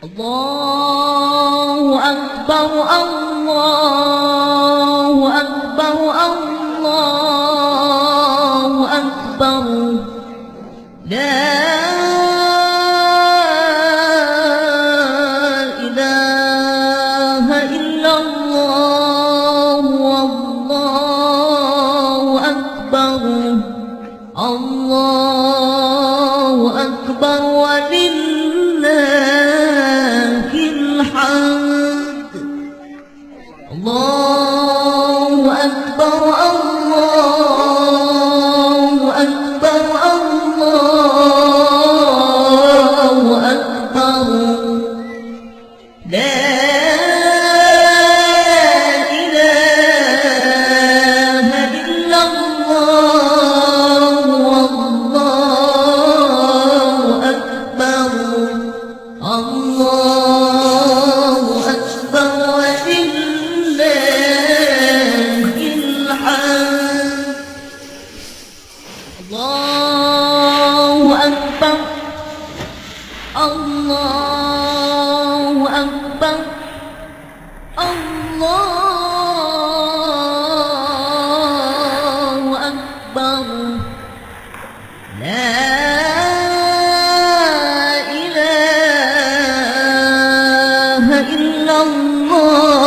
الله أكبر الله أكبر الله أكبر لا إله إلا الله والله أكبر الله أكبر ولله الحمد الله أكبر الله أكبر الله أكبر لا إله إلا الله والله أكبر الله أكبر ولله الحمد الله أكبر الله أكبر الله أكبر لا إله إلا الله